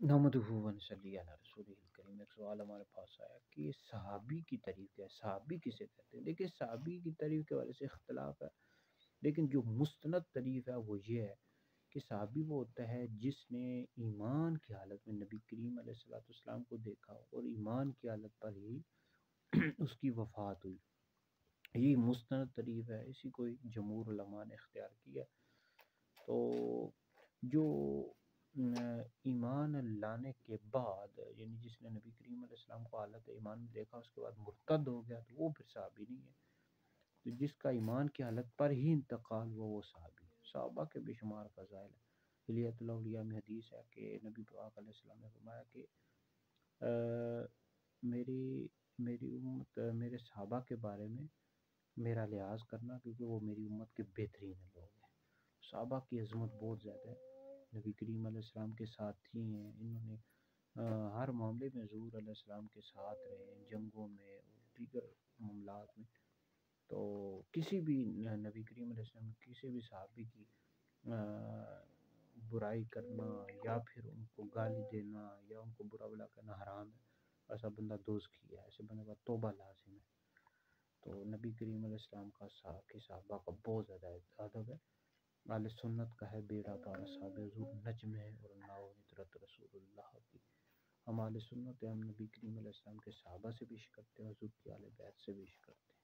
نحمدہ و نصلی علی رسولہ الکریم۔ ایک سوال ہمارے پاس آیا کہ صحابی کی تعریف کیا ہے، صحابی کسے کہتے ہیں؟ دیکھیں صحابی کی تعریف کے بارے سے اختلاف ہے، لیکن جو مستند تعریف ہے وہ یہ ہے کہ صحابی وہ ہوتا ہے جس نے ایمان کی حالت میں نبی کریم علیہ الصلوۃ والسلام کو دیکھا اور ایمان کی حالت پر ہی اس کی وفات ہوئی، یہی مستند تعریف ہے، اسی کو جمہور علماء نے اختیار کیا۔ تو جو ایمان لانے کے بعد، یعنی جس نے نبی کریم علیہ السلام کو حالت ایمان میں دیکھا اس کے بعد مرتد ہو گیا تو وہ پھر صحابی نہیں ہے۔ تو جس کا ایمان کی حالت پر ہی انتقال ہوا وہ صحابی ہے۔ صحابہ کے بے شمار فضائل ہیں۔ حلیۃ الاولیاء میں حدیث ہے کہ نبی پاک علیہ السلام نے فرمایا کہ میری میری امت میرے صحابہ کے بارے میں میرا لحاظ کرنا، کیونکہ وہ میری امت کے بہترین لوگ ہیں۔ صحابہ کی عظمت بہت زیادہ ہے، نبی کریم علیہ السلام کے ساتھ ہی ہیں، انہوں نے ہر معاملے میں حضور علیہ السلام کے ساتھ رہے ہیں، جنگوں میں اور دیگر معاملات میں۔ تو کسی بھی نبی کریم علیہ السلام کسی بھی صحابی کی برائی کرنا یا پھر ان کو گالی دینا یا ان کو برا بلا کرنا حرام ہے۔ ایسا بندہ دوزخی ہے، ایسے بندے کا توبہ لازم ہے۔ تو نبی کریم علیہ السلام کا صحابہ کا بہت زیادہ ادب ہے۔ اہل سنت کا ہے بیڑا پار اصحاب حضور نجم ہے اور ناؤ نطرت رسول اللہ کی۔ ہم اہل سنت ہیں، ہم نبی کریم علیہ السلام کے صحابہ سے بھی عشق کرتے ہیں، حضور کی اہل بیت سے بھی عشق کرتے ہیں۔